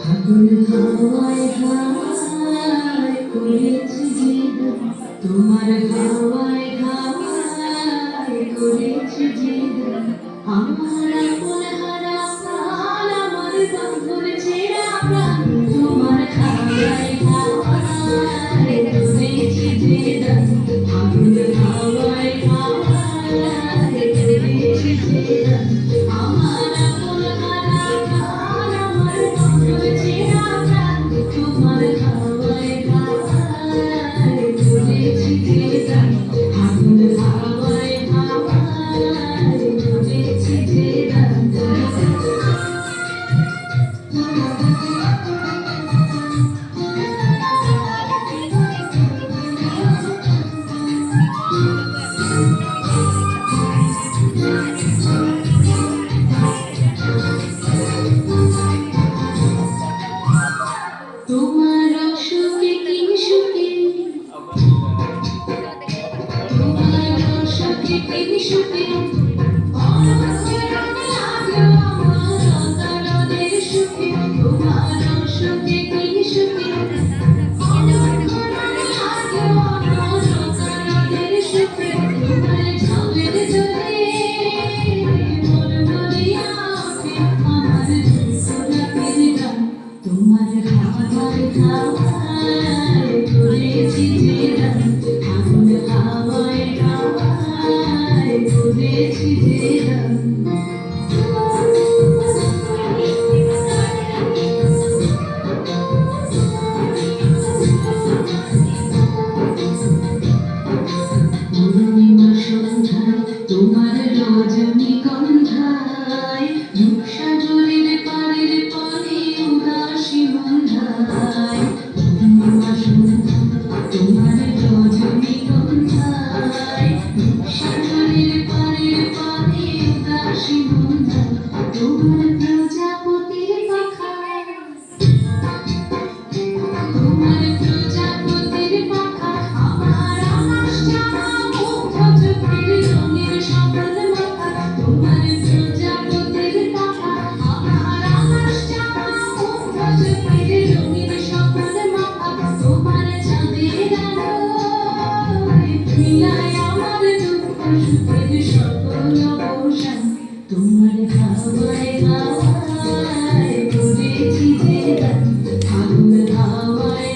ফাগুন হাওয়ায় হাওয়ায় করেছি জিদ, তোমার হাওয়ায় হাওয়ায় করেছি জিদ। আমার আপন হারা প্রাণ, আমার বন্ধুর ছেঁড়া প্রাণ, তোমার হাওয়ায় হাওয়ায় করেছি জিদ। ফাগুন হাওয়ায় হাওয়ায় করেছি জিদ। আমার আপন হারা প্রাণ, আমার বন্ধুর ছেঁড়া প্রাণ, তোমার হাওয়ায় হাওয়ায় করেছি জিদ। ফাগুন হাওয়ায় হাওয়ায় করেছি জিদ। তোমার সুখে কি সুখে, তোমার সুখে কি সুখে, অন্তরের সুখে, তোমার সুখে কি সুখে, অন্তরের সুখে, তোমার ঝামের জলে মন ভরিয়া ওঠে, আমার গোলাপের গান, তোমার হাওয়ায় হাওয়ায় করেছি জিদ। ফাগুন হাওয়ায় হাওয়ায় করেছি জিদ। পূর্ণিমা সন্ধ্যায় তোমার রজনীগন্ধায়, রূপসাগরের পাড়ের পরে উদাসী মন্ধায়। পূর্ণিমা সন্ধ্যায় তোমার রজনীগন্ধায়, রূপসাগরের পাড়ের পরে উদাসী মন্ধায়। তোমার প্রজাপতির পাখায়, তোমার প্রজাপতির পাখা, আমার আকাশ চাওয়া মুগ্ধ চোখের রঙের সকল মাথা। তোমার প্রজাপতির পাখা, আমার আকাশ চাওয়া মুগ্ধ চোখের রঙের সকল মাথা। তোমার চাঁদের আলোয় মিলায় আমার দুঃখ সুখের সকল অবসান। তোমার হাওয়ায় হাওয়ায় করেছি জিদ। ফাগুন হাওয়ায়